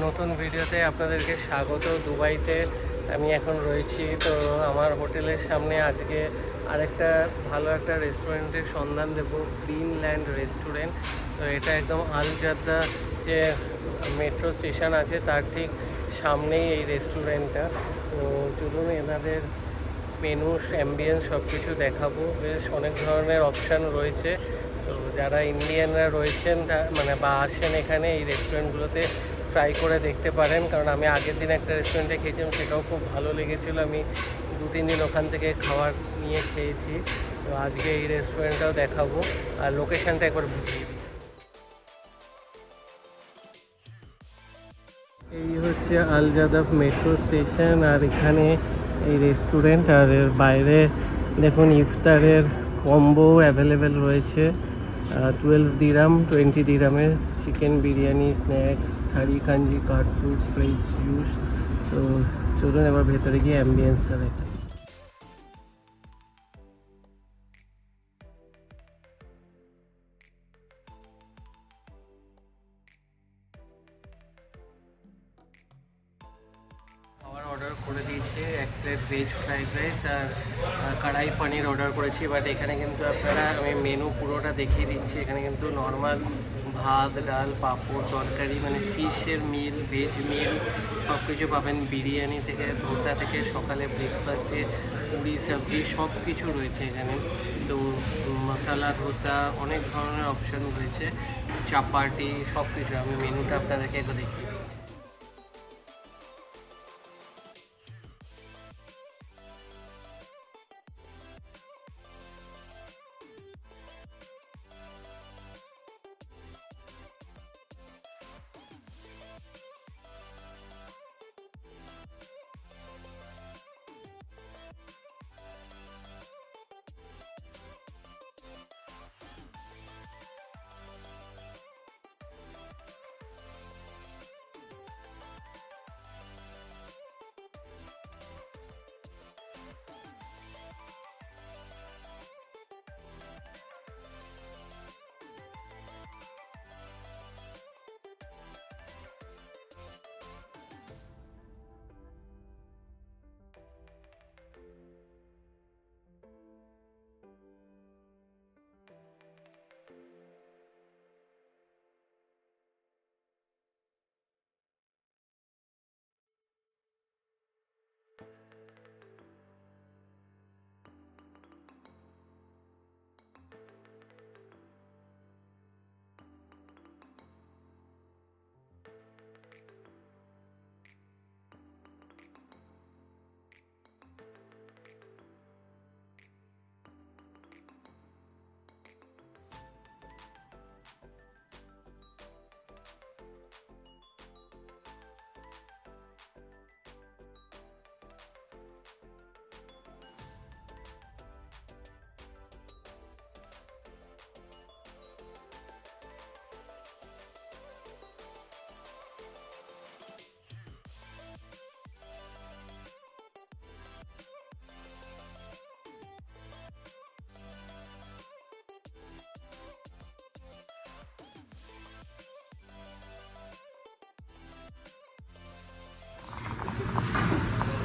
নতুন ভিডিওতে আপনাদেরকে স্বাগত। দুবাইতে আমি এখন রয়েছি, তো আমার হোটেলের সামনে আজকে আরেকটা ভালো একটা রেস্টুরেন্টের সন্ধান দেব, গ্রিনল্যান্ড রেস্টুরেন্ট। তো এটা একদম আল জাদ্দা যে মেট্রো স্টেশন আছে তার ঠিক সামনেই এই রেস্টুরেন্টটা। তো চলুন এনাদের মেনু, অ্যাম্বিয়েন্স সব কিছু দেখাবো। বেশ অনেক ধরনের অপশান রয়েছে। তো যারা ইন্ডিয়ানরা রয়েছেন বা আসেন এখানে এই রেস্টুরেন্টগুলোতে ট্রাই করে দেখতে পারেন, কারণ আমি আগের দিন একটা রেস্টুরেন্টে খেয়েছিলাম, সেটাও খুব ভালো লেগেছিলো। আমি 2-3 দিন ওখান থেকে খাবার নিয়ে খেয়েছি। তো আজকে এই রেস্টুরেন্টটাও দেখাবো, আর লোকেশানটা একবার বুঝিয়ে দিই। এই হচ্ছে আল জাদাব মেট্রো স্টেশন, আর এখানে এই রেস্টুরেন্ট। আর এর বাইরে দেখুন ইফতারের কম্বো অ্যাভেলেবেল রয়েছে। 12 দিরাম, 20 দিরামের চিকেন বিরিয়ানি, স্ন্যাক্স, থারি, কাঞ্জি, কাট ফ্রুটস, ফ্রেঞ্চ জুস। তো চলুন এবার ভেতরে গিয়ে অ্যাম্বিয়েন্সটা দেখি। খাবার অর্ডার করে দিয়েছি, 1 প্লেট ভেজ ফ্রাইড রাইস আর কড়াই পনির অর্ডার করেছি। বাট এখানে কিন্তু আমি মেনু পুরোটা দেখিয়ে দিচ্ছি। এখানে কিন্তু নর্মাল ভাত, ডাল, পাঁপড়, তরকারি, মানে ফিশের মিল, ভেজ মিল সব কিছু পাবেন। বিরিয়ানি থেকে, ধোসা থেকে, সকালে ব্রেকফাস্টে পুরি, সবজি সব কিছু রয়েছে এখানে। তো মশালা ধোসা, অনেক ধরনের অপশান রয়েছে, চাপাটি, সব কিছু। আমি মেনুটা আপনাদেরকে একটু দেখিয়ে দিই।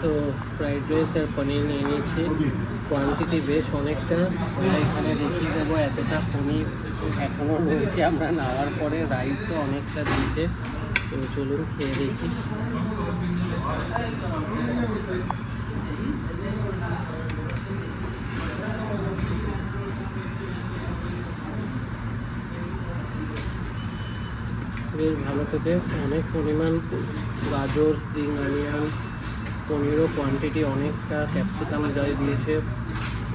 তো ফ্রাইড রাইস আর পনির নিয়ে নিয়েছি, কোয়ান্টিটি বেশ অনেকটা। এখানে দেখিয়ে দেবো এতটা পনির এখনও রয়েছে, আমরা নেওয়ার পরে রাইসও অনেকটা দিয়েছে। তো চলুন খেয়ে দেখি। বেশ ভালো খেতে, অনেক পরিমাণ গাজর, স্প্রিং অনিয়ন, পনিরও কোয়ান্টিটি অনেকটা, ক্যাপসিকাম যাই দিয়েছে।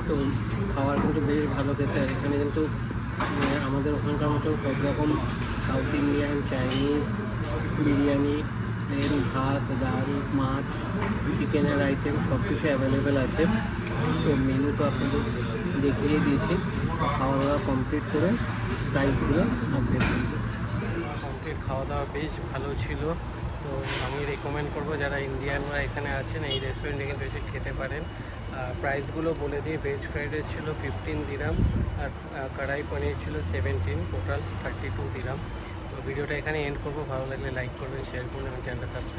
তো খাবার কিন্তু বেশ ভালো খেতে। আর এখানে কিন্তু আমাদের ওখানকার মতন সব রকম south Indian, Chinese, biryani, plain ভাত, ডাল, মাছ, চিকেনের আইটেম সব কিছু অ্যাভেলেবেল আছে। তো মেনু তো আপনাদের দেখিয়ে দিয়েছি। খাওয়া দাওয়া কমপ্লিট করে প্রাইসগুলো আপডেট করবো। কমপ্লিট খাওয়া দাওয়া বেশ ভালো ছিল। তো আমি রেকমেন্ড করবো যারা ইন্ডিয়ানরা এখানে আছেন এই রেস্টুরেন্টে কিন্তু এসে খেতে পারেন। প্রাইসগুলো বলে দিই, ভেজ ফ্রাইড রাইস ছিল 15 দিরাম, আর কড়াই পনির ছিল 17, টোটাল 32 দিরাম। তো ভিডিওটা এখানে এন্ড করবো। ভালো লাগলে লাইক করবেন, শেয়ার করবেন এবং চ্যানেলটা সাবস্ক্রাইব